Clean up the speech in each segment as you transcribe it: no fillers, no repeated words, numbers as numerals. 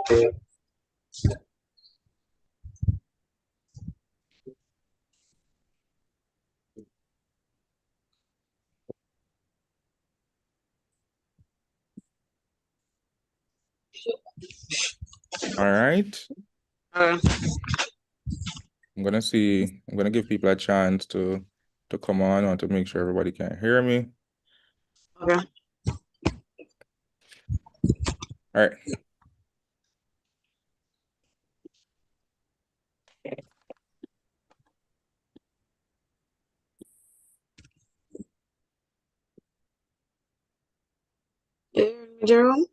All right. Uh, I'm gonna give people a chance to come on. I want to make sure everybody can hear me. okay. All right. Jerome?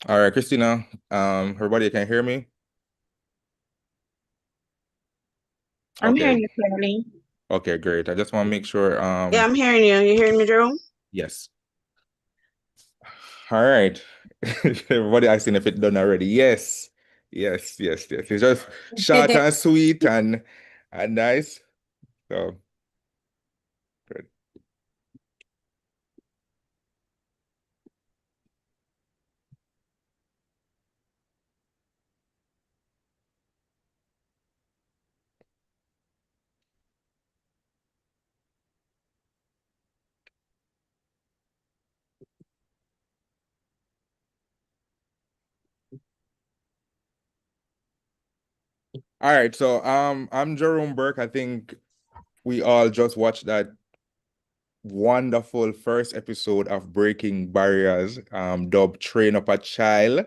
All right, Christina. Everybody can hear me? I'm hearing Okay. you clearly. Okay, great. I just want to make sure. Yeah, I'm hearing you. You hearing me, Jerome? Yes. All right. Everybody asking if it done already. Yes. Yes, yes, yes. It's just short and sweet and nice. So good. All right, so I'm Jerome Burke. I think we all just watched that wonderful first episode of Breaking Barriers, dubbed Train Up a Child,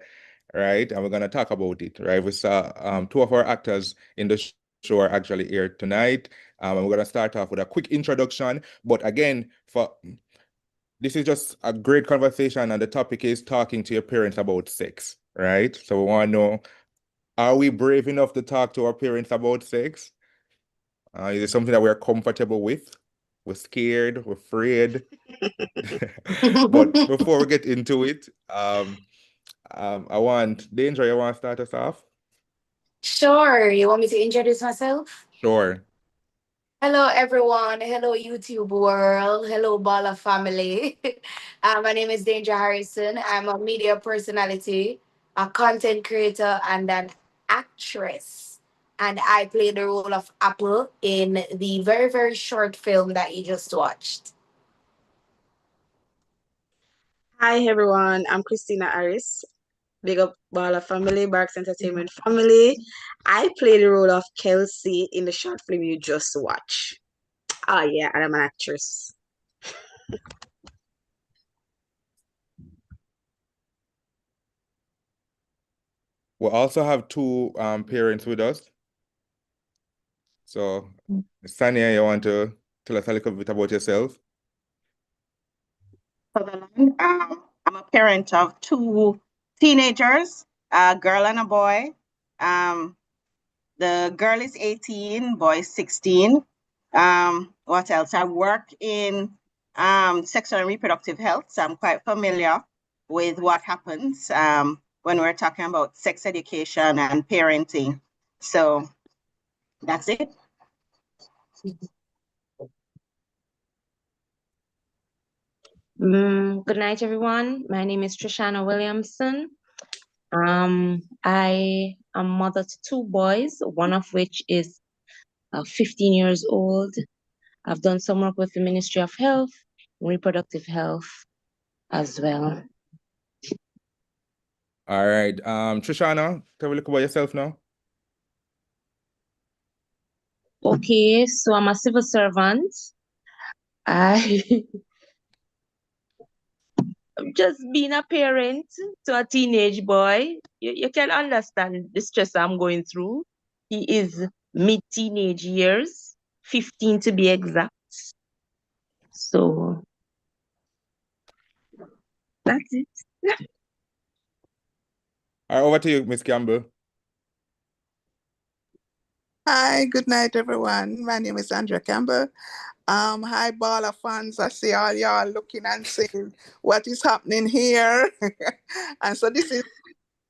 right? And we're gonna talk about it, right? We saw two of our actors in the show are actually here tonight. And we're gonna start off with a quick introduction. But again, this is just a great conversation, and the topic is talking to your parents about sex, right? So we want to know, are we brave enough to talk to our parents about sex? Is it something that we're comfortable with? We're scared, we're afraid. But before we get into it, I want Danger, you want to start us off? Sure. You want me to introduce myself? Sure. Hello, everyone. Hello, YouTube world. Hello, Bala family. My name is Danger Harrison. I'm a media personality, a content creator, and an actress. And I play the role of Apple in the very, very short film that you just watched. Hi, everyone. I'm Christina Harris. Big up Bala family, Barks Entertainment family. I play the role of Kelsey in the short film you just watched. Oh, yeah, and I'm an actress. We also have two parents with us. So, Sania, you want to tell us a little bit about yourself? Sutherland. I'm a parent of two teenagers, a girl and a boy. Um, the girl is 18, boy is 16. What else? I work in sexual and reproductive health, so I'm quite familiar with what happens when we're talking about sex education and parenting. So that's it. Good night, everyone. My name is Trishana Williamson. I am mother to two boys, one of which is 15 years old. I've done some work with the Ministry of Health, Reproductive Health as well. All right. Trishana, tell me a little about yourself now. Okay, so I'm a civil servant. I just being a parent to a teenage boy, you can understand the stress I'm going through. He is mid-teenage years, 15 to be exact. So that's it. All right, over to you, Miss Campbell. Hi, good night, everyone. My name is Andrea Campbell. Hi, Bala fans. I see all y'all looking and saying what is happening here. And so this is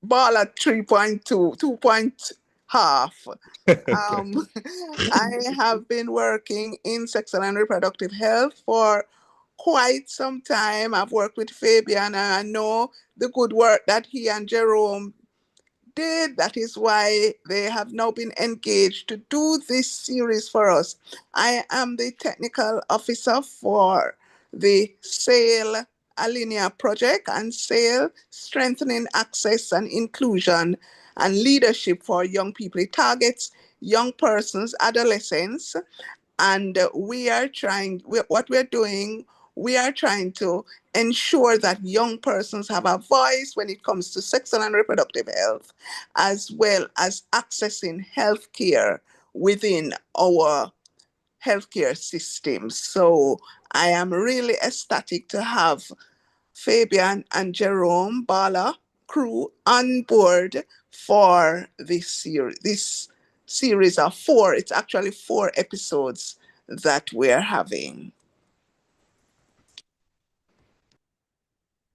Bala 3.2, 2 point half. Um, I have been working in sexual and reproductive health for quite some time. I've worked with Fabian and I know the good work that he and Jerome did. That is why they have now been engaged to do this series for us. I am the technical officer for the SAIL Alinea project, and SAIL Strengthening Access and Inclusion and Leadership for Young People. It targets young persons, adolescents, and what we're doing, we are trying to ensure that young persons have a voice when it comes to sexual and reproductive health, as well as accessing healthcare within our healthcare system. So I am really ecstatic to have Fabian and Jerome Bala crew on board for this series of four. It's actually 4 episodes that we're having.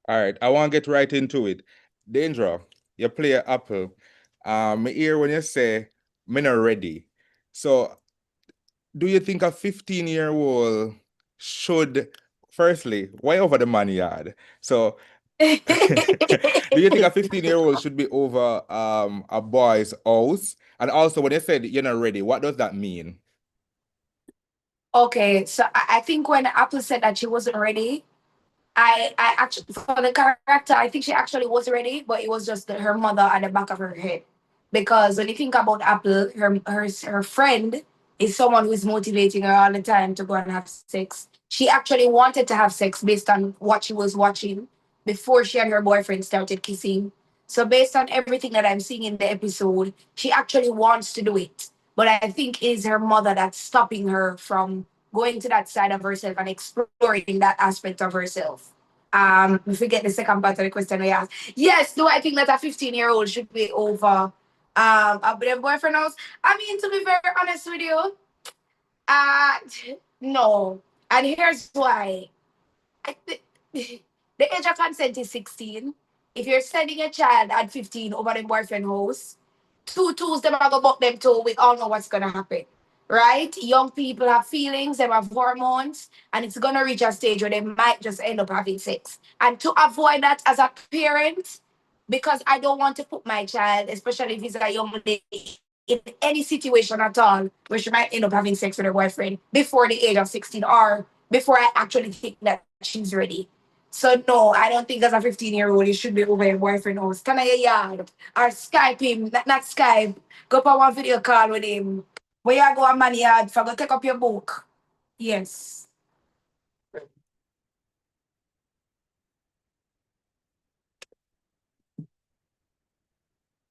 All right, I want to get right into it. Danger, you play Apple. Me hear when you say, me not ready. So, do you think a 15-year-old should, firstly, why over the money yard? So, do you think a 15-year-old should be over a boy's house? And also, when you said you're not ready, what does that mean? Okay, so I think when Apple said that she wasn't ready, I actually for the character, I think she actually was ready, but it was just her mother at the back of her head. Because when you think about Apple, her friend is someone who is motivating her all the time to go and have sex. She actually wanted to have sex based on what she was watching before she and her boyfriend started kissing. So based on everything that I'm seeing in the episode, she actually wants to do it. But I think it is her mother that's stopping her from going to that side of herself and exploring that aspect of herself. We forget the second part of the question we asked. Yes, do I think that a 15-year-old should be over their boyfriend house? I mean, to be very honest with you, uh no. And here's why. I the age of consent is 16. If you're sending a child at 15 over the boyfriend house, two tools them are gonna buck them too. We all know what's gonna happen. Right? Young people have feelings, they have hormones, and it's gonna reach a stage where they might just end up having sex. And to avoid that as a parent, because I don't want to put my child, especially if he's a young lady, in any situation at all where she might end up having sex with her boyfriend before the age of 16 or before I actually think that she's ready. So no, I don't think as a 15-year-old you should be over your boyfriend house. Can I your yard? Or Skype him, not Skype. Go for one video call with him. Where you go a man yard for go take up your book. Yes.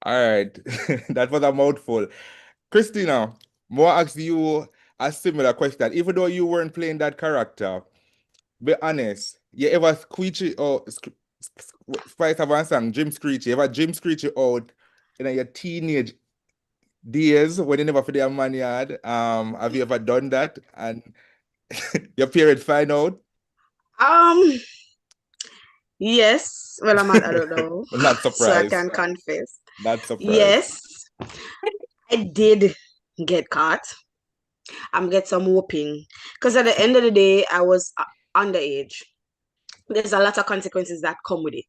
All right, that was a mouthful. Christina, more ask you a similar question. Even though you weren't playing that character, be honest, you ever screechy or Spice have a song, Jim Screechy, you ever Jim Screechy out in your teenage days when you never for their money yard? Have you ever done that? And your parents find out? Um, yes. Well, I'm an adult now, Not so I surprised. can confess. Not surprised. Yes, I did get caught. I'm get some whooping because at the end of the day, I was underage. There's a lot of consequences that come with it.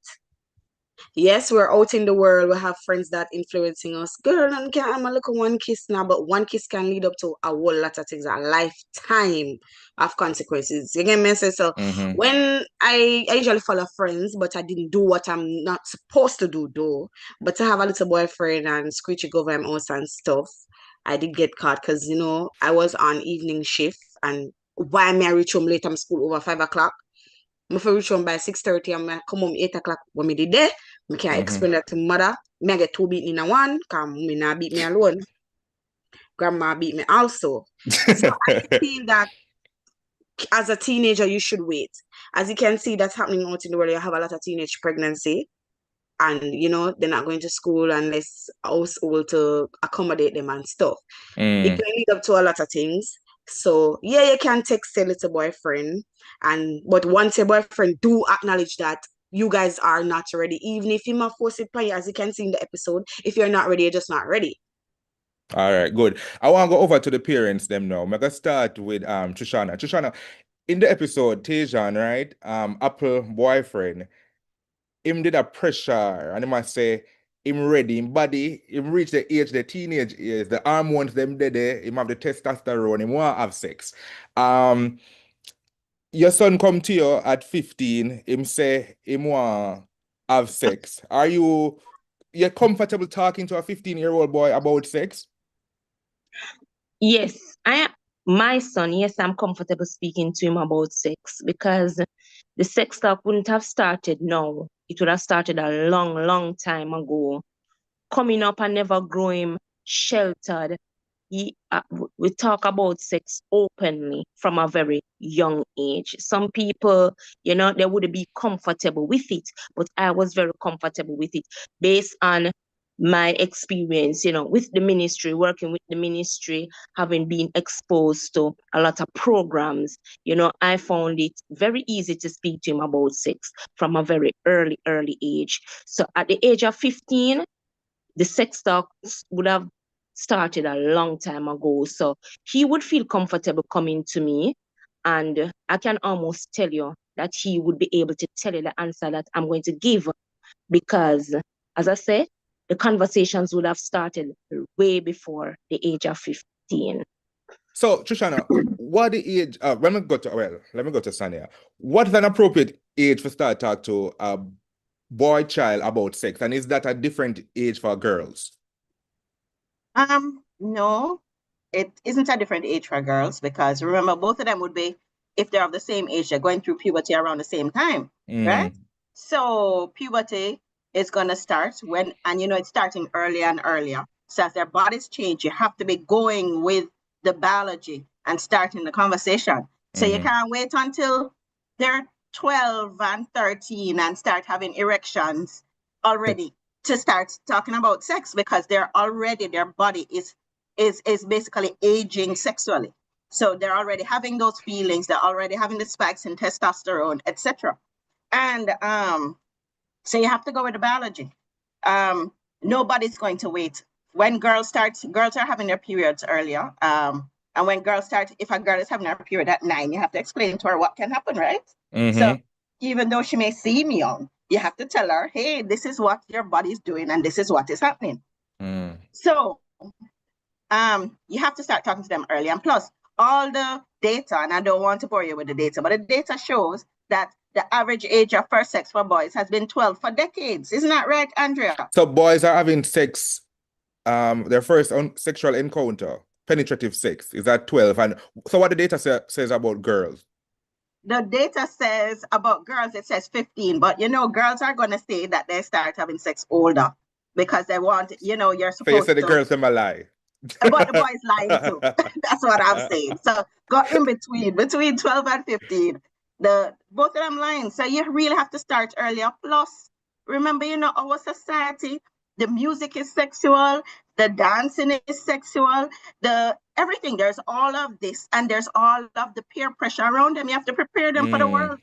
Yes, we're out in the world. We have friends that influencing us. Girl, and can I'm a look at one kiss now, but one kiss can lead up to a whole lot of things, a lifetime of consequences. You get me? So Mm-hmm. when I usually follow friends, but I didn't do what I'm not supposed to do though. But to have a little boyfriend and screechy go over my house and stuff, I did get caught because I was on evening shift and why me I reach home late from school over 5 o'clock. I reach home by 6:30 and I come home 8 o'clock when me did there. I can Mm-hmm. explain that to mother. Me I get two beaten in one, because me not beat me alone. Grandma beat me also. So I feel that as a teenager you should wait. As you can see that's happening out in the world. You have a lot of teenage pregnancy. and they're not going to school unless household to accommodate them and stuff. It Mm. can lead up to a lot of things. So yeah, you can text your little boyfriend, but once your boyfriend do acknowledge that you guys are not ready, even if you might force it by you, as you can see in the episode, if you're not ready, you're just not ready. All right, good. I want to go over to the parents them now. I'm gonna start with Trishana. Trishana, in the episode, Tejan, right? Apple boyfriend, him did a pressure, and he must say him ready, him body, him reach the age, the teenage age, the hormones them there, him have the testosterone, him want have sex. Um, your son come to you at 15, him say him want have sex. Are you comfortable talking to a 15-year-old boy about sex? Yes, I am. My son, yes, I'm comfortable speaking to him about sex because the sex talk wouldn't have started now. It would have started a long, long time ago. Coming up and never grow him sheltered. We talk about sex openly from a very young age. Some people, they would be comfortable with it, but I was very comfortable with it based on my experience, with the ministry, working with the ministry, having been exposed to a lot of programs. I found it very easy to speak to him about sex from a very early, early age. So at the age of 15, the sex talks would have started a long time ago. So he would feel comfortable coming to me. And I can almost tell you that he would be able to tell you the answer that I'm going to give because, as I said, the conversations would have started way before the age of 15. So, Trishana, what the age? Let me go to Sania. What's an appropriate age for start talk to a boy child about sex, and is that a different age for girls? No, it isn't a different age for girls because remember, both of them would be, if they're of the same age, they're going through puberty around the same time, right? So puberty is going to start when, and it's starting earlier and earlier. So as their bodies change, you have to be going with the biology and starting the conversation. So you can't wait until they're 12 and 13 and start having erections already to start talking about sex because they're already, their body is basically aging sexually. So they're already having those feelings, they're already having the spikes in testosterone, etc. And so you have to go with the biology. Nobody's going to wait. When girls are having their periods earlier. And when girls start, if a girl is having her period at 9, you have to explain to her what can happen, right? So even though she may seem young, you have to tell her, hey, this is what your body's doing and this is what is happening. So you have to start talking to them early. And plus, all the data, and I don't want to bore you with the data, but the data shows that the average age of first sex for boys has been 12 for decades. Isn't that right, Andrea? So boys are having sex, their first sexual encounter, penetrative sex, is at 12. And so what the data says about girls? The data says about girls, it says 15, but girls are going to say that they start having sex older because they want, you're supposed to. So you said the girls them a lie. But the boys lying too. That's what I'm saying. So go in between 12 and 15. Both of them lying. So you really have to start earlier. Plus, remember, our society, the music is sexual, the dancing is sexual, everything. There's all of this, and there's all of the peer pressure around them. You have to prepare them for the world.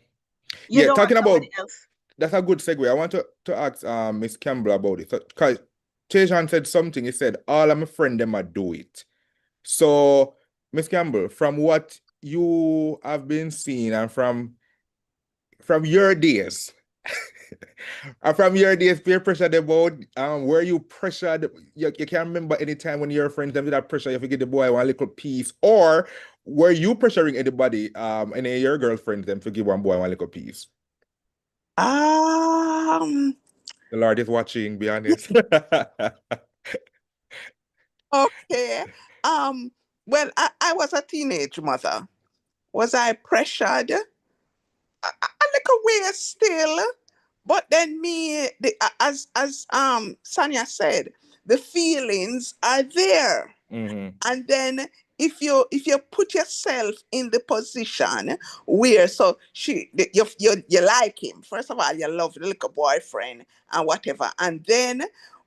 You don't talking want about else. That's a good segue. I want to ask Miss Campbell about it. Because Tejan said something, he said, all of my friends them a do it. So, Miss Campbell, from what you have been seeing and from your days, and from your days, peer pressure about were you pressured? You can't remember any time when your friends them did that pressure, you have to give the boy one little piece, or were you pressuring anybody, any of your girlfriends them to give one boy one little piece? Um, The Lord is watching, be honest. okay. Well, I was a teenage mother. Was I pressured? A little way still, but then as Sanya said, the feelings are there. Mm-hmm. And then if you put yourself in the position where so you like him, first of all, you love the little boyfriend and whatever, and then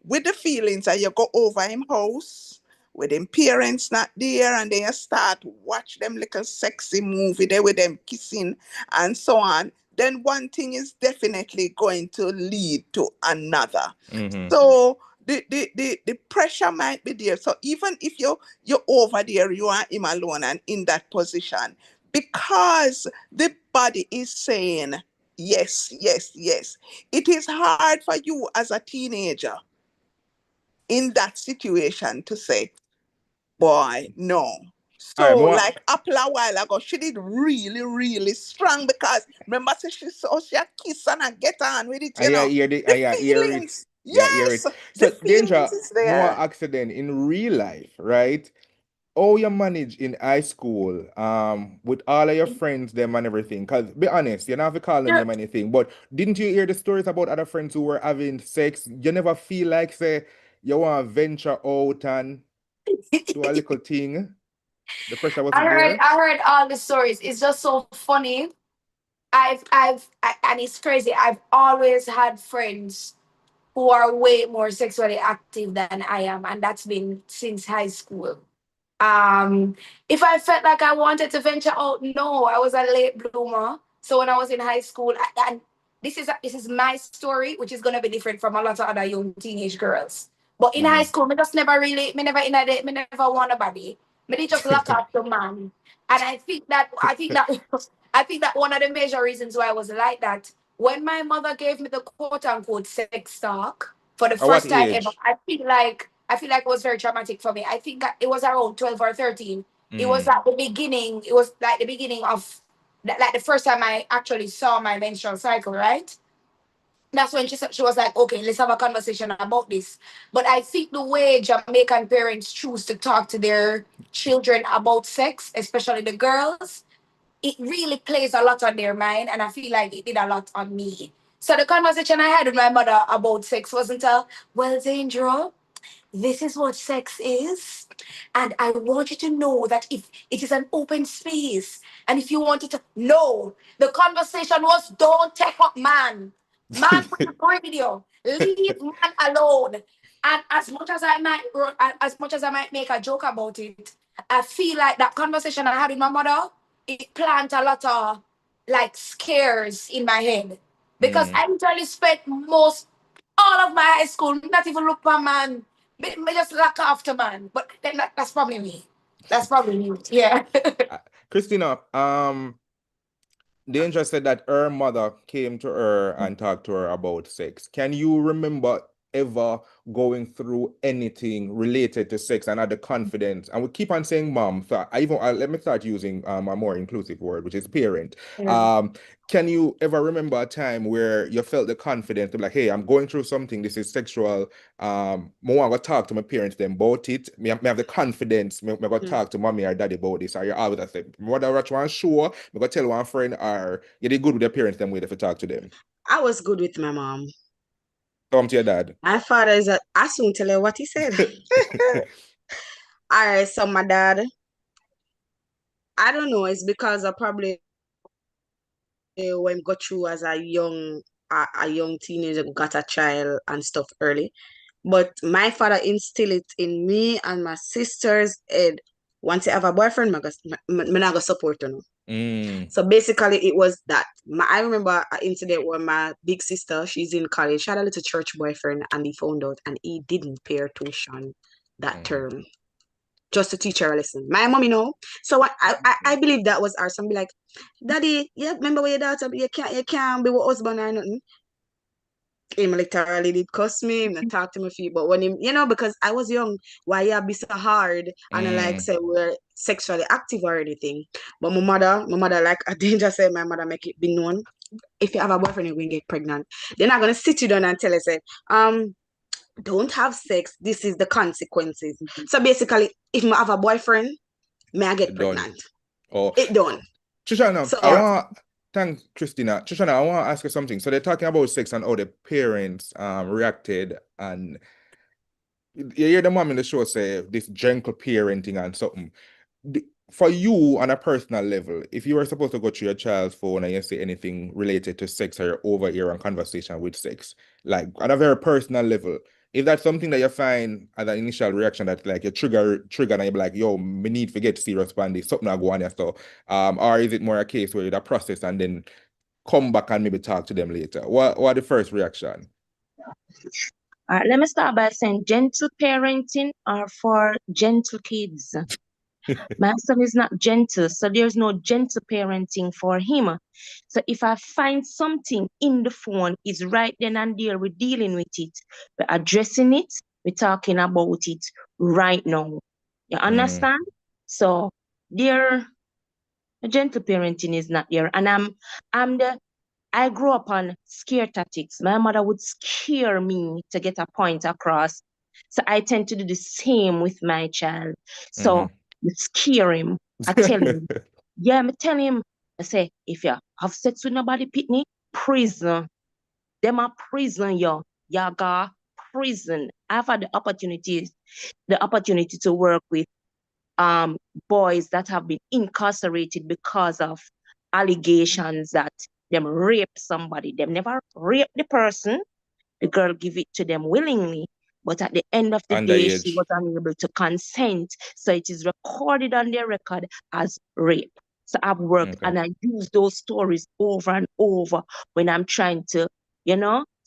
with the feelings that you go over him house with him parents not there, and then you start watch them little sexy movie there with them kissing and so on, then one thing is definitely going to lead to another. Mm-hmm. So the pressure might be there. So even if you're over there, you are him alone and in that position, because the body is saying yes, yes, yes. It is hard for you as a teenager in that situation to say, boy, no. All right, So more. like Apple a while ago, she did really, really strong because remember say she saw she a kiss and get on with it, I yeah, hear The I hear it. feelings. Yeah, hear Yes, it. the So feelings danger, is more there. accident in real life, right? How you manage in high school, with all of your friends, them and everything. Cause be honest, you don't have to call them Yeah. name anything. But didn't you hear the stories about other friends who were having sex? You never feel like say you want to venture out and do a little thing. The pressure wasn't there. I heard all the stories. It's just so funny. And it's crazy. I've always had friends who are way more sexually active than I am, and that's been since high school. Um, if I felt like I wanted to venture out, no, I was a late bloomer. So when I was in high school, and this is my story, which is gonna be different from a lot of other young teenage girls. But in high Mm-hmm. school, me never in a date, me never want a body. Me they just lock up the man. And I think that one of the major reasons why I was like that, when my mother gave me the quote unquote sex talk for the At what first time ever, age? I feel like it was very traumatic for me. I think that it was around 12 or 13. It was Mm. at the beginning. It was like the beginning of like the first time I actually saw my menstrual cycle, right? That's when she was like, okay, let's have a conversation about this. But I think the way Jamaican parents choose to talk to their children about sex, especially the girls, it really plays a lot on their mind, and I feel like it did a lot on me. So the conversation I had with my mother about sex wasn't a well, Danger, this is what sex is. And I want you to know that if it is an open space and if you wanted to, no, the conversation was don't take up man. Man will breed you. Leave man alone. And as much as I might make a joke about it, I feel like that conversation I had with my mother, it planted a lot of like scares in my head. Because Mm. I literally spent most all of my high school, not even look for man. Me just look after man. But then that's probably me. That's probably me. Yeah. Uh, Christina, Danger said that her mother came to her and talked to her about sex. Can you remember ever going through anything related to sex and had the confidence? And we keep on saying mom, so let me start using a more inclusive word, which is parent. Yeah. Um, can you ever remember a time where you felt the confidence to be like, hey, I'm going through something, this is sexual. More I go talk to my parents then about it. Me have the confidence, me go Mm. talk to mommy or daddy about this. Or you always say, whether watch one show, me go tell one friend or you did good with your parents them way if you talk to them. I was good with my mom. Come to your dad. My father is a, I soon tell you what he said. All right, so my dad, I don't know, it's because I probably when got through as a young teenager, got a child and stuff early. But my father instilled it in me and my sisters head. Once you have a boyfriend, I'm not gonna support you. Mm, So basically, it was that. I remember an incident where my big sister, she's in college, she had a little church boyfriend, and he found out, and he didn't pay her tuition that mm, term just to teach her a lesson. My mommy know. So I believe that was our son. Be like, Daddy, yeah, remember when your daughter, you can't be with husband or nothing. Him literally did cuss me, him not talk to me feet. But when him, because I was young, why you be so hard? And I like mm. say we're sexually active or anything. But my mother like a danger said my mother make it be known. If you have a boyfriend, you're going to get pregnant. They're not gonna sit you down and tell you say, don't have sex. This is the consequences. So basically, if I have a boyfriend, may I get Done. pregnant. Oh, It done. Shoshana, So I want thanks, Christina. Shoshana, I want to ask you something. So they're talking about sex and how the parents reacted, and you hear the mom in the show say this gentle parenting and something. for you on a personal level, if you were supposed to go through your child's phone and you say anything related to sex or you're over here on conversation with sex, like at a very personal level, if that's something that you find as an initial reaction that like you trigger and you're like, yo, me need to get serious on this, something I go on here, so or is it more a case where you process and then come back and maybe talk to them later? What the first reaction? All right, let me start by saying gentle parenting are for gentle kids. My son is not gentle, so there's no gentle parenting for him. So if I find something in the phone, is right then and there, we're dealing with it, we're addressing it, we're talking about it right now. You understand? So there, gentle parenting is not there. And I grew up on scare tactics. My mother would scare me to get a point across. So I tend to do the same with my child. So you scare him. I tell him, yeah, I tell him, I say, if you have sex with nobody, Pitney, prison. Them are prison, yo. Yaga, prison. I've had the opportunity to work with um boys that have been incarcerated because of allegations that them rape somebody. Them never rape the person. The girl give it to them willingly, but at the end of the day, she Underage. was unable to consent. So it is recorded on their record as rape. So I've worked and I use those stories over and over when I'm trying to,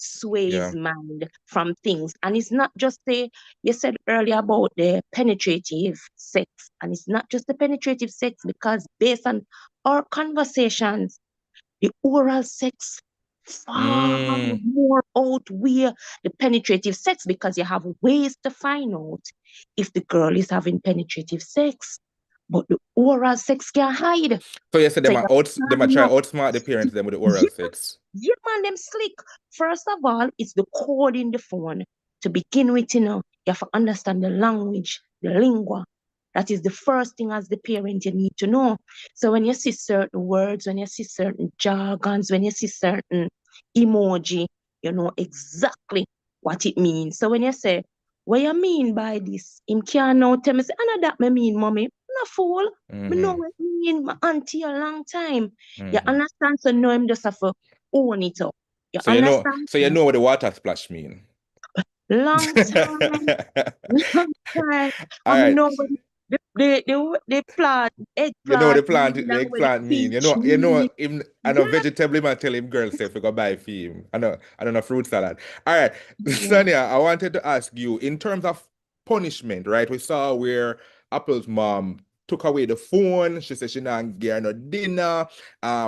sway his mind from things. And it's not just you said earlier about the penetrative sex, and it's not just the penetrative sex, because based on our conversations, the oral sex far more outweigh the penetrative sex, because you have ways to find out if the girl is having penetrative sex, but the oral sex can hide. So you said So them are try outsmart the parents them with the oral sex. yeah, man, them slick. First of all, it's the code in the phone. To begin with, you have to understand the language, the lingua. That is the first thing as the parent you need to know. So when you see certain words, when you see certain jargons, when you see certain emoji, you know exactly what it means. So when you say, what you mean by this? Him can't now tell me, say, I know that me mean, mommy. I'm not fool. Me know what it mean, my auntie a long time. You understand? So no, him just have to own it up. You understand? So you know what the water splash mean. Long time. Long time. All I right. know when the plant, You know what eggplant the mean and what the eggplant mean. peach You know mean. him. I know vegetable man tell him girl say if you go buy for him. I don't know fruit salad. All right, Yeah. Sonia, I wanted to ask you in terms of punishment, right? We saw where Apple's mom took away the phone. She said she not get her no dinner.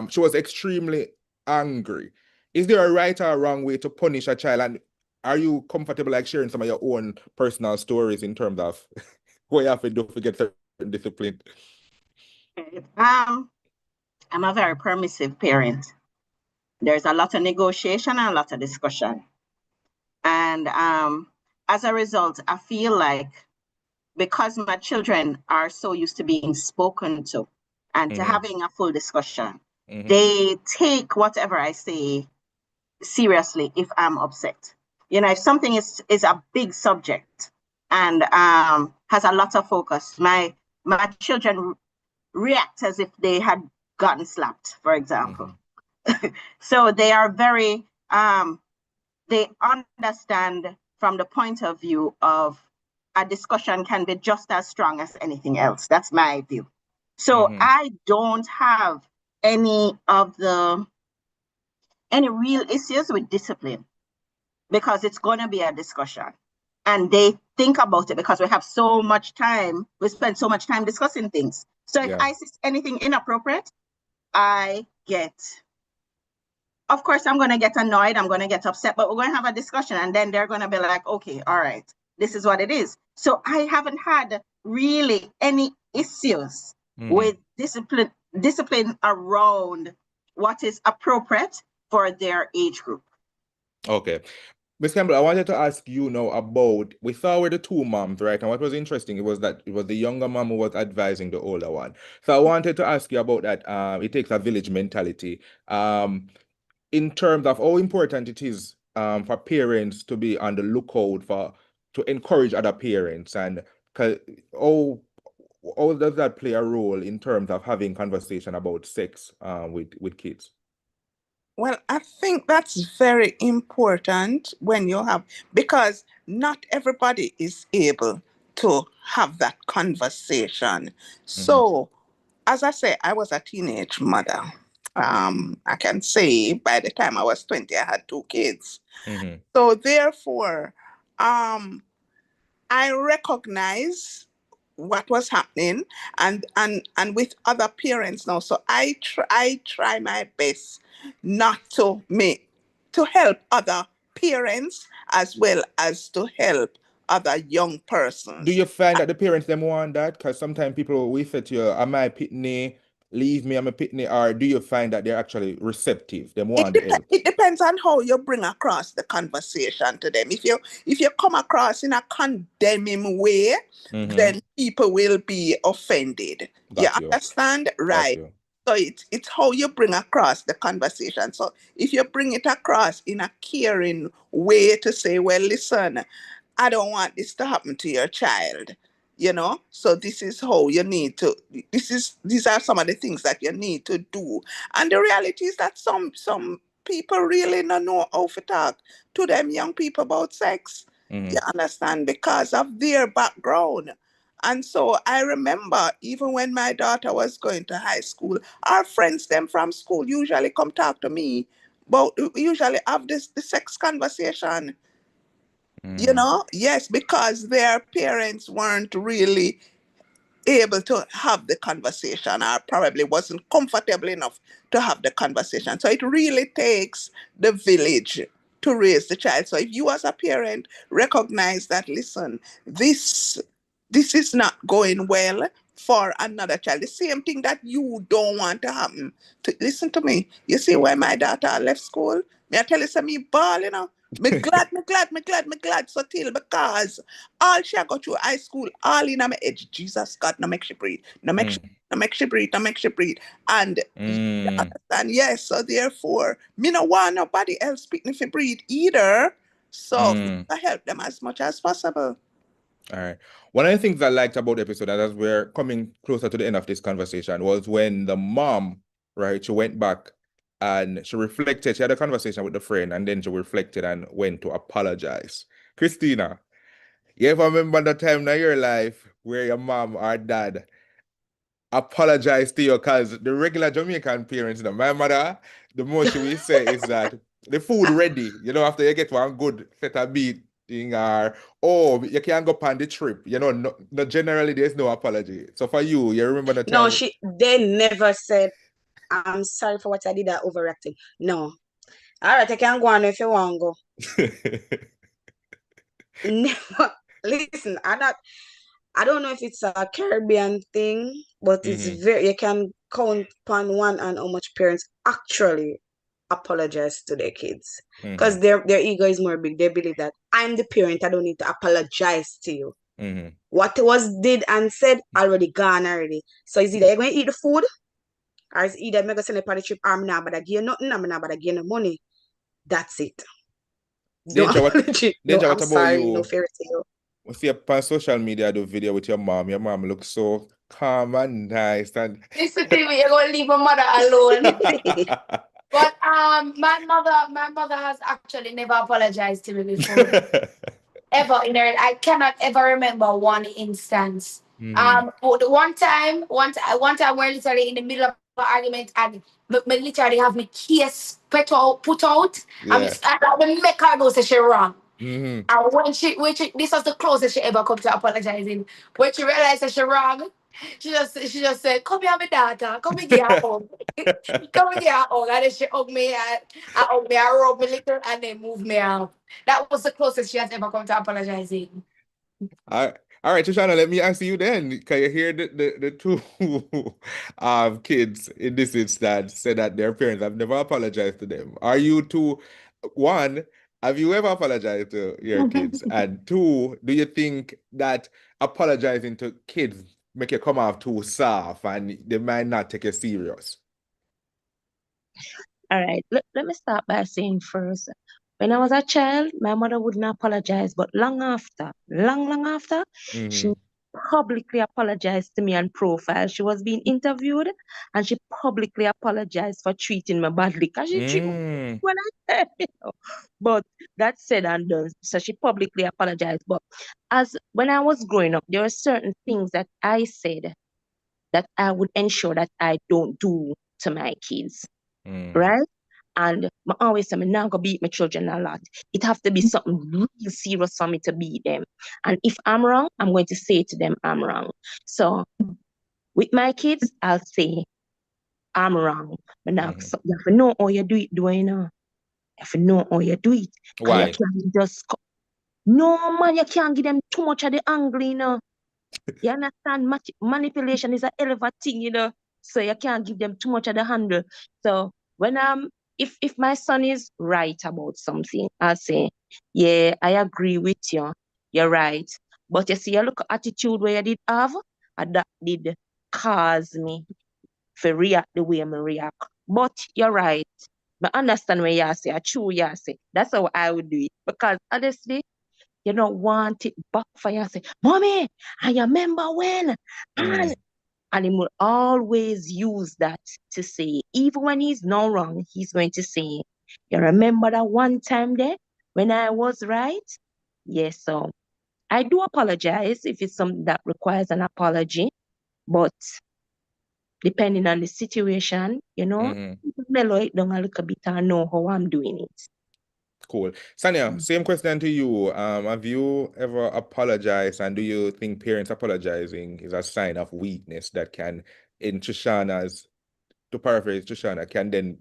She was extremely angry. Is there a right or a wrong way to punish a child? And are you comfortable like sharing some of your own personal stories in terms of what you have to do to get certain discipline? I'm a very permissive parent. There's a lot of negotiation and a lot of discussion. And as a result, I feel like because my children are so used to being spoken to and to having a full discussion, they take whatever I say seriously if I'm upset. If something is a big subject and has a lot of focus, my children react as if they had gotten slapped, for example. So they are very, they understand from the point of view of a discussion can be just as strong as anything else. That's my view. So I don't have any real issues with discipline, because it's going to be a discussion. And they think about it because we have so much time, we spend so much time discussing things. So if I see anything inappropriate, of course, I'm going to get annoyed, I'm going to get upset, but we're going to have a discussion, and then they're going to be like, okay, all right, this is what it is. So I haven't had really any issues with discipline around what is appropriate for their age group. Okay. Ms. Campbell, I wanted to ask you now about, we saw where the two moms, right? And what was interesting was that it was the younger mom who was advising the older one. So I wanted to ask you about that. It takes a village mentality. In terms of how important it is for parents to be on the lookout to encourage other parents, and how does that play a role in terms of having conversation about sex with kids? Well, I think that's very important when you have, because not everybody is able to have that conversation. So, as I say, I was a teenage mother. I can say by the time I was 20, I had two kids. Mm-hmm. So therefore, um, I recognize what was happening, and with other parents now. So I try my best not to make to help other parents as well as to help other young Do persons. you find that the parents them want that? Because sometimes people will say to you, am I pitney? Leave me, I'm a pitney. Or do you find that they're actually receptive? They want the help? It depends on how you bring across the conversation to them. If you come across in a condemning way, Mm-hmm. then people will be offended. You Got you. understand? Got Right. you. So it's how you bring across the conversation. So if you bring it across in a caring way to say, well, listen, I don't want this to happen to your child. So this is how you need to, these are some of the things that you need to do. And the reality is that some people really don't know how to talk to them young people about sex. Mm-hmm. You understand? Because of their background. And so I remember even when my daughter was going to high school, our friends them from school usually come talk to me, but we usually have the sex conversation. Yes, because their parents weren't really able to have the conversation, or probably wasn't comfortable enough to have the conversation. So it really takes the village to raise the child. So if you as a parent recognize that, listen, this is not going well for another child, the same thing that you don't want to happen to, listen to me. You see why my daughter left school? May I tell you some me ball, me glad so till, because all she got through high school, all in my edge. Jesus God, no make she breathe. No make she breathe, no make she breathe. And you Mm. understand, yes, so therefore, me no want nobody else speaking if you breathe either. So Mm. I help them as much as possible. All right. One of the things I liked about the episode, and as we're coming closer to the end of this conversation, was when the mom, right, she went back and she reflected. She had a conversation with the friend, and then she reflected and went to apologize. Christina, you ever remember the time in your life where your mom or dad apologize to you? Because the regular Jamaican parents, my mother, the most she will say is that the food ready, after you get one good set of meat thing, or oh, you can't go on the trip. No, generally there's no apology. So for you remember the No, time. they never said, I'm sorry for what I did, that overreacting. No. All right, I can go on if you want to go. Never. Listen, I don't know if it's a Caribbean thing, but it's Mm-hmm. you can count upon one and how much parents actually apologize to their kids. Mm-hmm. Because their ego is more big. They believe that I'm the parent, I don't need to apologize to you. Mm-hmm. What was did and said already gone already. So it's either you're going to eat the food, or it's either I'm going to send you on the trip, I'm not but I give you nothing, I'm not but I give you no money. That's it. No Danger, apology. No, I'm what about sorry, no you? fairy tale. We see up on social media the video with your mom. Your mom looks so calm and nice and Listen to me, you're gonna leave my mother alone. But my mother has actually never apologized to me before. Ever in her, I cannot ever remember one instance. Mm-hmm. But the one time we're literally in the middle of an argument, and me literally have my case put out. Yeah. I make her know say she wrong. Mm-hmm. And when she this was the closest she ever come to apologizing. When she realized that she wrong, she just said, "Come here, my daughter. Come and get her hug. Come and get her hug." And then she hugged me and hugged me and rubbed me little and then moved me out. That was the closest she has ever come to apologizing. All all right, Shoshana, let me ask you then. Can you hear the two kids in this instance say that their parents have never apologized to them? Are you two, one, have you ever apologized to your kids? And two, do you think that apologizing to kids make you come off too soft and they might not take you serious? All right, let me start by saying first, when I was a child, my mother wouldn't apologize, but long after, long after, she Mm-hmm. publicly apologized to me on profile. She was being interviewed and she publicly apologized for treating me badly because she treated me Mm, when I but that's said and done. So she publicly apologized. But as when I was growing up, there were certain things that I said that I would ensure that I don't do to my kids, mm, right? And I always say, I'm not gonna beat my children a lot. It have to be something real serious for me to beat them. And if I'm wrong, I'm going to say to them, I'm wrong. So with my kids, I'll say, I'm wrong. But now, mhm. so you have to know how you do it, do you know? You have to know how you do it. Because you Why? can't just, no, man, you can't give them too much of the angle, you know. You understand? Manipulation is a hell of a thing, you know. So you can't give them too much of the handle. So when if my son is right about something, I'll say, yeah, I agree with you. You're right. But you see, you look at attitude where you did have, and that did cause me to react the way I react. But you're right. I understand what you say. I true you say. That's how I would do it. Because honestly, you don't want it back for you. Say, Mommy, I remember when. And, Mm, and he will always use that to say, even when he's not wrong, he's going to say, you remember that one time there when I was right? Yes, so I do apologize if it's something that requires an apology, but depending on the situation, mhm. mellow it down a little bit and know how I'm doing it. Cool. Sanya, same question to you. Have you ever apologized, and do you think parents apologizing is a sign of weakness that can, in Trishana's, to paraphrase Trishana, can then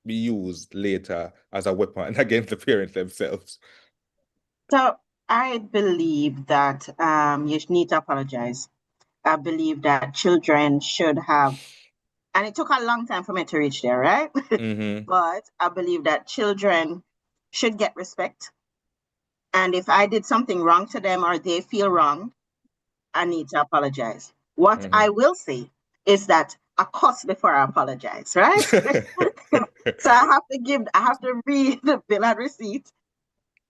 be used later as a weapon against the parents themselves? So I believe that you need to apologize. I believe that children should have, and it took a long time for me to reach there, right? Mm-hmm. But I believe that children should get respect. And if I did something wrong to them or they feel wrong, I need to apologize. What Mm-hmm. I will say is that I cuss before I apologize, right? So I have to read the bill and receipt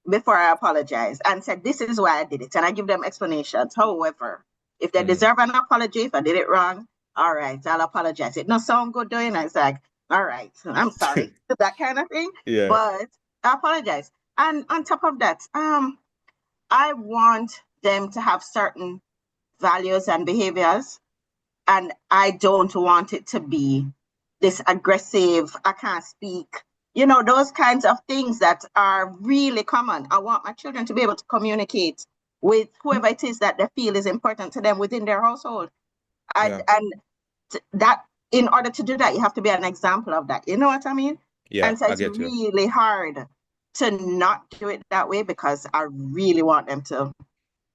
before I apologize and said, this is why I did it. And I give them explanations. However, if they Mm, deserve an apology, if I did it wrong, all right, I'll apologize. It not sound good doing it. It's like, all right, I'm sorry, that kind of thing. yeah. But I apologize. And on top of that, I want them to have certain values and behaviors. And I don't want it to be this aggressive, I can't speak, those kinds of things that are really common. I want my children to be able to communicate with whoever it is that they feel is important to them within their household. Yeah. And that, in order to do that, you have to be an example of that. You know what I mean? Yeah, And so I it's get you. really hard to not do it that way because I really want them to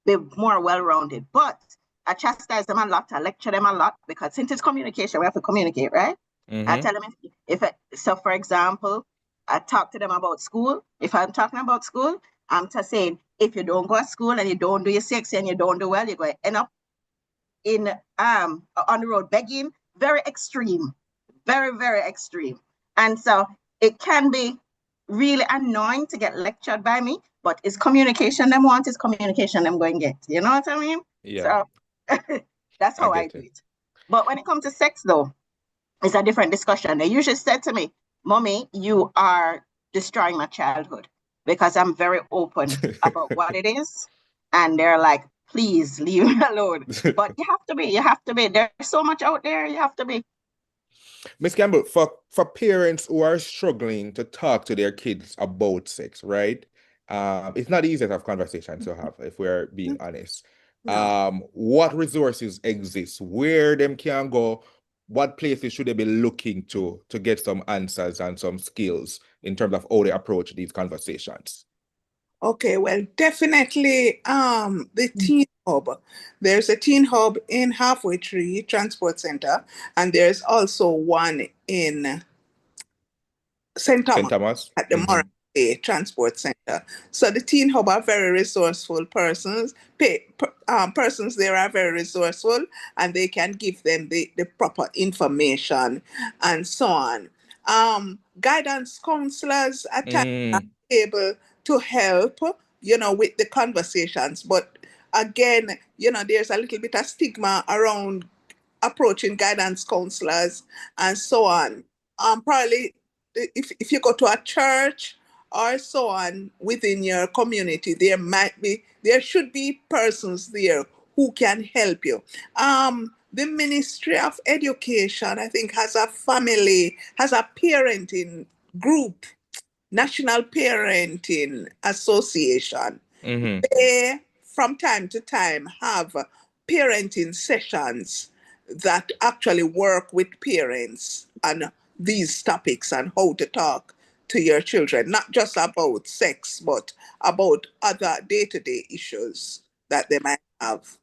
be more well-rounded. But I chastise them a lot. I lecture them a lot because since it's communication, we have to communicate, right? I Mm-hmm. tell them so for example, I talk to them about school. If I'm talking about school, I'm just saying, if you don't go to school and you don't do your sex and you don't do well, you're going to end up in on the road begging. Very extreme, very, very extreme. And so it can be really annoying to get lectured by me, but it's communication them want, is communication them going to get. You know what I mean? Yeah, So that's I how I get do it. it. But when it comes to sex, though, it's a different discussion. They usually said to me, Mommy, you are destroying my childhood because I'm very open about what it is. And they're like, please leave me alone. But you have to be. There's so much out there, you have to be. Miss Campbell, for parents who are struggling to talk to their kids about sex, right? It's not easy to have conversations to have, if we're being honest. No. What resources exist? Where them can go? What places should they be looking to get some answers and some skills in terms of how they approach these conversations? Okay, well, definitely the teen hub. There's a teen hub in Halfway Tree Transport Center, and there's also one in St. St. Thomas Thomas? at the Mm-hmm. Moray Bay Transport Center. So the Teen Hub are very resourceful persons. Persons there are very resourceful, and they can give them the proper information and so on. Guidance counselors at times are Mm, able to help, with the conversations, but again, there's a little bit of stigma around approaching guidance counselors and so on. Probably if you go to a church or so on within your community, there should be persons there who can help you. The Ministry of Education, I think, has a parenting group, National Parenting Association. Mm-hmm. They, from time to time, have parenting sessions that actually work with parents on these topics and how to talk to your children, not just about sex, but about other day-to-day issues that they might have.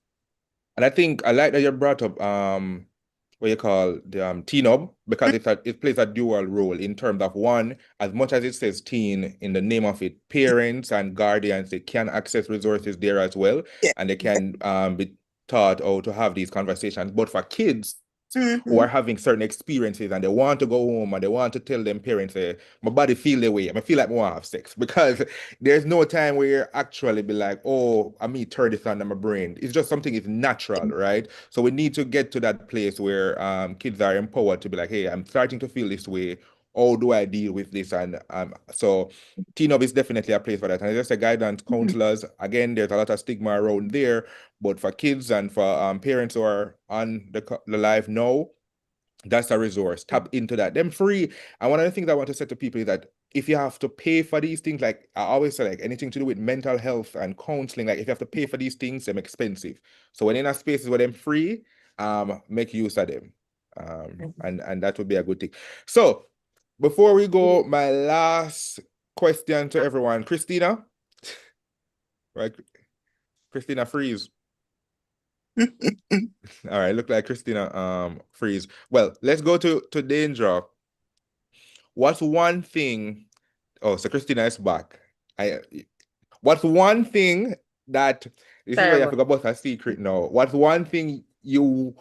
And I think I like that you brought up what you call the teen-hub, because it plays a dual role in terms of, one, as much as it says teen in the name of it, parents and guardians, they can access resources there as well, Yeah. and they can be taught how to have these conversations. But for kids Mm-hmm. who are having certain experiences and they want to go home and they want to tell them parents, my body feel the way, I feel like I want to have sex, because there's no time where you actually be like, oh, I mean, turn this on in my brain. It's just something is natural, right? So we need to get to that place where kids are empowered to be like, hey, I'm starting to feel this way. How do I deal with this? And so Teen Hub is definitely a place for that. And as I said, guidance counselors, again, there's a lot of stigma around there, but for kids and for parents who are on the live now, that's a resource. Tap into that. Them free. And one of the things I want to say to people is that if you have to pay for these things, like I always say, like anything to do with mental health and counseling, like if you have to pay for these things, they're expensive. So when in a spaces where them free, make use of them. And that would be a good thing. So before we go, my last question to everyone, Christina. Right, Christina, freeze. All right, look like Christina freeze. Well, let's go to Danger. What's one thing? Oh, so Christina is back. What's one thing that this is where you have to go about a secret now? What's one thing you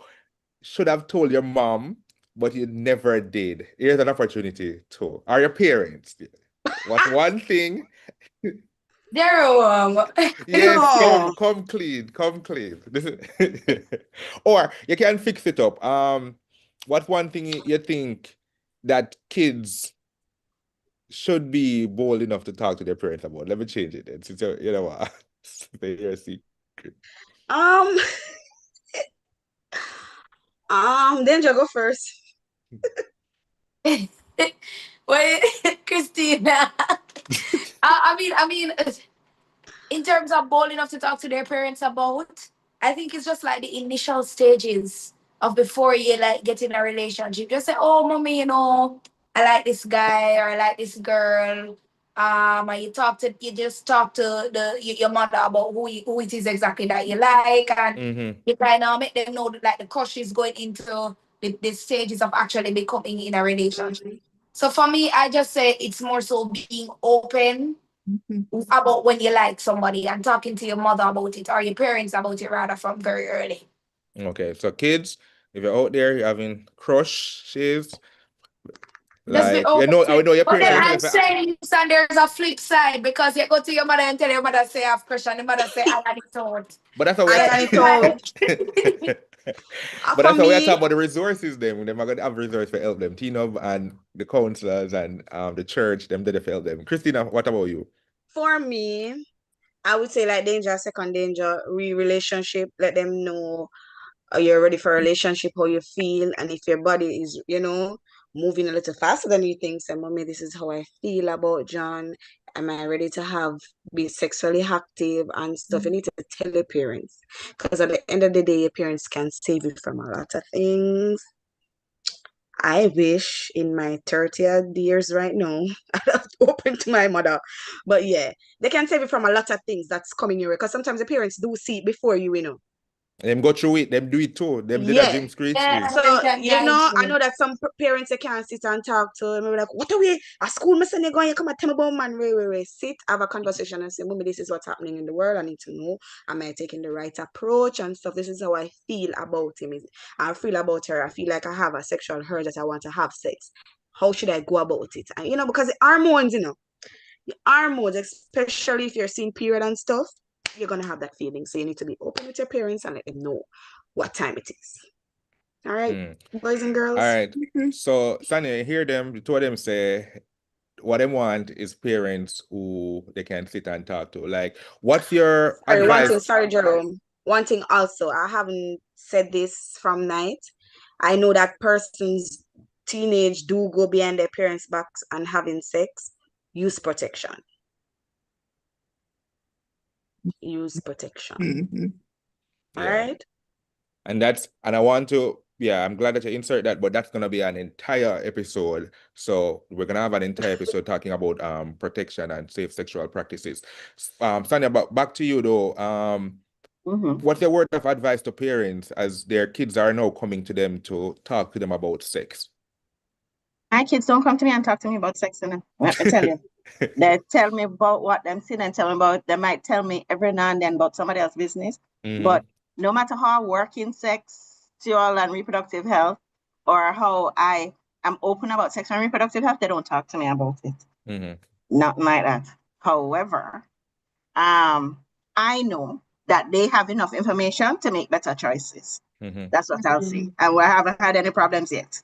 should have told your mom, but you never did? Here's an opportunity to. Or your parents. What's one thing? Zero. Yes, No. come clean, come clean. This is or you can fix it up. What's one thing you think that kids should be bold enough to talk to their parents about? Let me change it then, since you know what? Say your secret. Um, Danger, go first. Wait, Christina. I mean, in terms of bold enough to talk to their parents about, I think it's just like the initial stages of before you like get in a relationship. Just say, "Oh, mommy, I like this guy or I like this girl." And you just talk to your mother about who it is exactly that you like, and you kind of make them know that like the crush is going into the stages of actually becoming in a relationship. So for me, I just say it's more so being open about when you like somebody and talking to your mother about it or your parents about it rather from very early. Okay, so kids, if you're out there, you're having crushes, Just be like open I to know it. your But parents then are I'm telling you, saying and there's a flip side because you go to your mother and tell your mother say I have crush and the mother say I had it out. but that's how we I are and it out. but For that's how we are me, talking about the resources then. They're going to have resources for help them. Tina and the counselors and the church, them did help them. Christina, what about you? for me, I would say like danger, second danger, relationship. Let them know you're ready for a relationship, how you feel, and if your body is, moving a little faster than you think. Say, mommy, this is how I feel about John. Am I ready to be sexually active and stuff? You need to tell your parents, because at the end of the day, your parents can save you from a lot of things. I wish in my 30th years right now, I'd have open to my mother. But yeah, they can save you from a lot of things that's coming your way. Because sometimes the parents do see it before you. Them go through it, them do it too. Them did a Yeah. gym screech Yeah, too. and then So, can guide I you. know that some parents they can't sit and talk to them. Maybe like, what are we? At school, my son, you going, you come and tell me about man. Wait. Sit, have a conversation and say, mommy, this is what's happening in the world. I need to know. Am I taking the right approach and stuff? This is how I feel about him. I feel about her. I feel like I have a sexual urge that I want to have sex. How should I go about it? And, because the hormones, the hormones, especially if you're seeing period and stuff, you're gonna have that feeling. So you need to be open with your parents and let them know what time it is. All right, boys and All girls. right. So, Sanya, hear them, the two of them say what they want is parents who they can sit and talk to. Like, what's your Sorry, one thing. advice? Sorry, Jerome. One thing also, I haven't said this from night. I know that persons teenage do go behind their parents' backs and having sex. Use protection. Use protection. Mhm. All Yeah. right. And I want to, yeah, I'm glad that you insert that, but that's gonna be an entire episode. So we're gonna have an entire episode talking about protection and safe sexual practices. Sanya, but back to you though. What's your word of advice to parents as their kids are now coming to them to talk to them about sex? My kids don't come to me and talk to me about sex, and let me tell you. They tell me about what them seen and tell me about. They might tell me every now and then about somebody else's business. But no matter how I work in sexual and reproductive health, or how I am open about sexual and reproductive health, they don't talk to me about it. Nothing like that. However, I know that they have enough information to make better choices. That's what I'll say. And we haven't had any problems yet.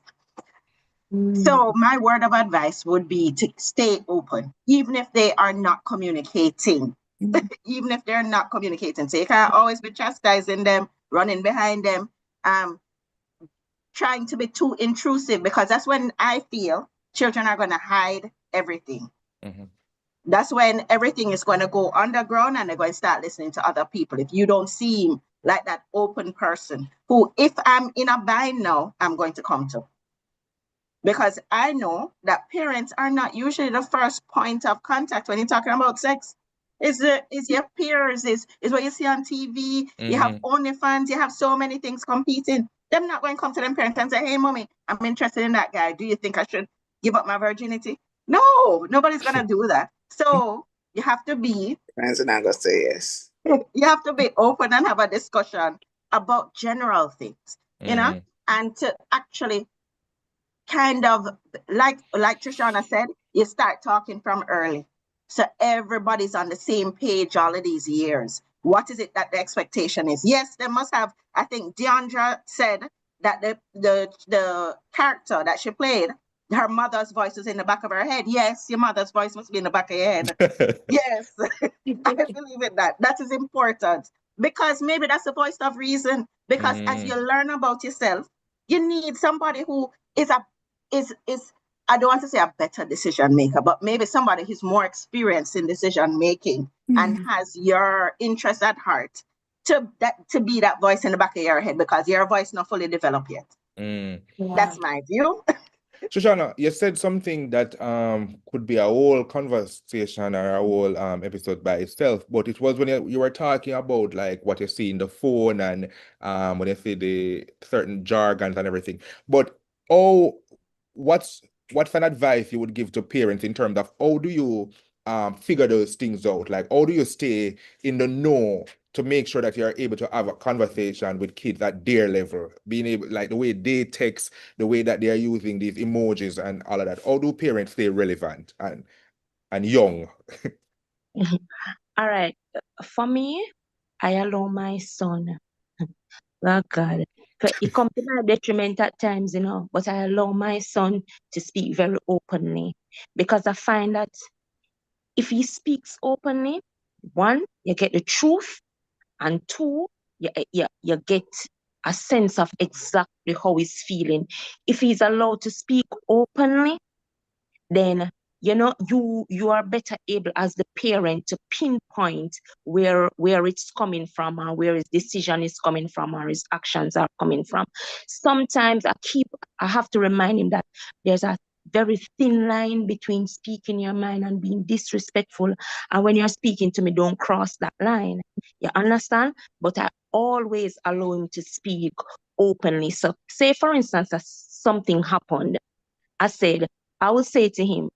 So my word of advice would be to stay open, even if they are not communicating. Even if they're not communicating. So you can't always be chastising them, running behind them, trying to be too intrusive, because that's when I feel children are going to hide everything. That's when everything is going to go underground and they're going to start listening to other people. If you don't seem like that open person who, if I'm in a bind now, I'm going to come to. Because I know that parents are not usually the first point of contact when you're talking about sex. Is your peers, is what you see on TV. You have OnlyFans, you have so many things competing. Them not going to come to them parents and say, hey, mommy, I'm interested in that guy. Do you think I should give up my virginity? No, nobody's going to do that. So you have to be, Friends are not gonna say yes. you have to be open and have a discussion about general things, and to actually kind of like Trishana said, you start talking from early. So everybody's on the same page all of these years. What is it that the expectation is? Yes, they must have, I think Deandra said that the character that she played, her mother's voice was in the back of her head. Yes, your mother's voice must be in the back of your head. Yes, I believe in that. That is important. Because maybe that's the voice of reason. Because as you learn about yourself, you need somebody who is I don't want to say a better decision maker, but maybe somebody who's more experienced in decision making and has your interest at heart to be that voice in the back of your head, because your voice not fully developed yet. That's my view. Shoshana, you said something that could be a whole conversation or a whole episode by itself, but it was when you were talking about like what you see in the phone and when you see the certain jargons and everything. But what's an advice you would give to parents in terms of how do you figure those things out? Like how do you stay in the know to make sure that you're able to have a conversation with kids at their level, being able, like the way they text, the way that they are using these emojis and all of that. How do parents stay relevant and young? All right. For me, I allow my son. Oh God. It comes to my detriment at times, but I allow my son to speak very openly, because I find that if he speaks openly, one, you get the truth, and two, you get a sense of exactly how he's feeling. If he's allowed to speak openly, then you are better able as the parent to pinpoint where it's coming from, or where his decision is coming from, or his actions are coming from. Sometimes I have to remind him that there's a very thin line between speaking your mind and being disrespectful. And when you're speaking to me, don't cross that line. You understand? But I always allow him to speak openly. So say for instance that something happened, I will say to him,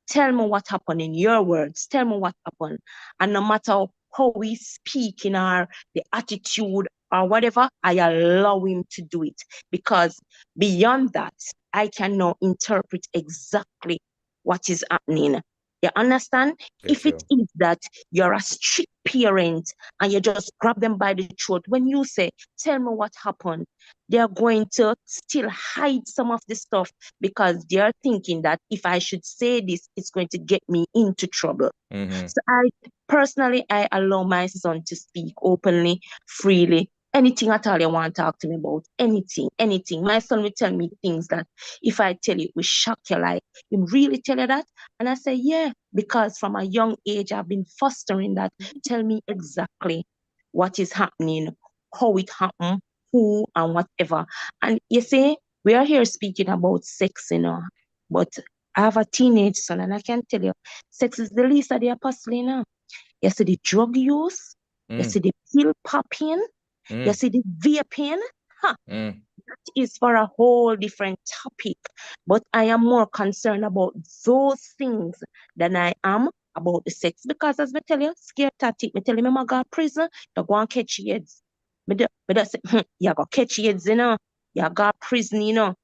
tell me what happened in your words. Tell me what happened. And no matter how we speak in the attitude or whatever, I allow him to do it. Because beyond that, I can now interpret exactly what is happening. You understand? Get If it you. is that you're a strict parent and you just grab them by the throat, when you say, tell me what happened, they're going to still hide some of the stuff because they're thinking that if I should say this, it's going to get me into trouble. Mm-hmm. So I allow my son to speak openly, freely. Anything at all you want to talk to me about, anything, anything. My son will tell me things that if I tell you, it will shock you. Like, you really tell you that? And I say, yeah, because from a young age, I've been fostering that. Tell me exactly what is happening, how it happened, who and whatever. And you see, we are here speaking about sex, but I have a teenage son, and I can tell you, sex is the least of the apostle, You see the drug use, you see the pill popping, you see the vaping. Huh, is for a whole different topic. But I am more concerned about those things than I am about the sex. Because as I tell you, scared tactic, me tell you, me go to prison, you go and catch AIDS. Me say, you go catch AIDS, You go to prison, You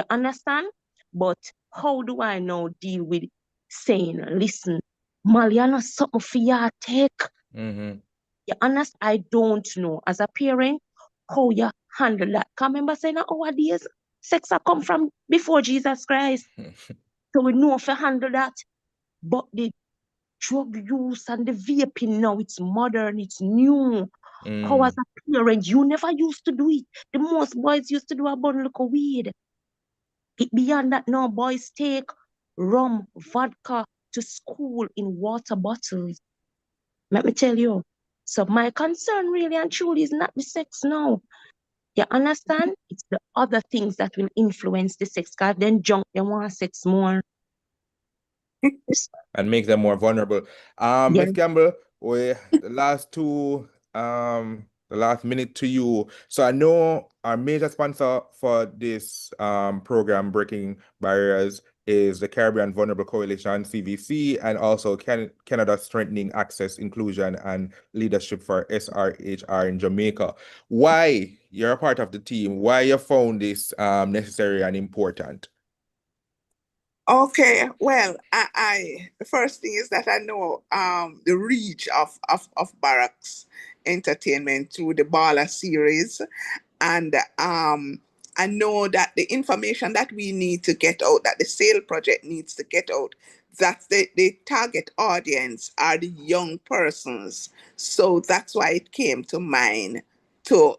understand? But how do I now deal with saying, listen, Maliana, something for you take? Mm-hmm. You honest, I don't know as a parent how you handle that. Can remember saying nowadays, sex have come from before Jesus Christ. So we know if you handle that. But the drug use and the vaping now, it's modern, it's new. How as a parent, you never used to do it. The most boys used to do a bundle of weed. Beyond that, now boys take rum, vodka to school in water bottles. Let me tell you. So my concern really and truly is not the sex now. You understand? It's the other things that will influence the sex. Because then junk, they want sex more. And make them more vulnerable. Yeah. Miss Campbell, the last minute to you. So I know our major sponsor for this program, Breaking Barriers, is the Caribbean Vulnerable Coalition, CVC, and also Canada Strengthening Access, Inclusion, and Leadership for SRHR in Jamaica. Why you're a part of the team? Why you found this necessary and important? Okay, well, the first thing is that I know the reach of Barracks Entertainment through the Bala series, and I know that the information that we need to get out, that the sale project needs to get out, that the target audience are the young persons. So that's why it came to mind to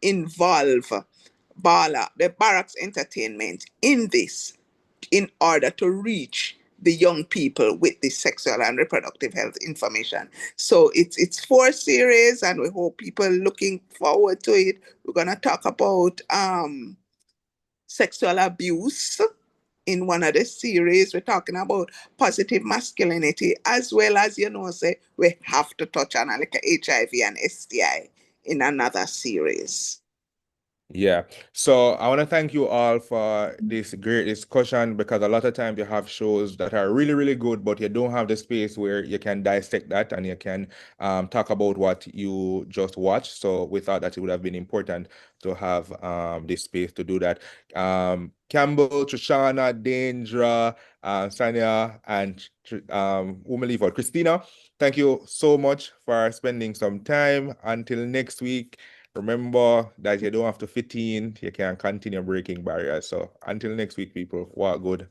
involve the Barracks Entertainment in this, in order to reach the young people with the sexual and reproductive health information. So it's 4 series, and we hope people looking forward to it. We're gonna talk about sexual abuse in one of the series. We're talking about positive masculinity, as well as, say we have to touch on like HIV and STI in another series. Yeah. So I want to thank you all for this great discussion, because a lot of times you have shows that are really, really good, but you don't have the space where you can dissect that and you can talk about what you just watched. So we thought that it would have been important to have this space to do that. Campbell, Trishana, Dendra, Sanya, and Christina, thank you so much for spending some time. Until next week. Remember that you don't have to fit in, you can continue breaking barriers. So until next week, people, walk good. Bye.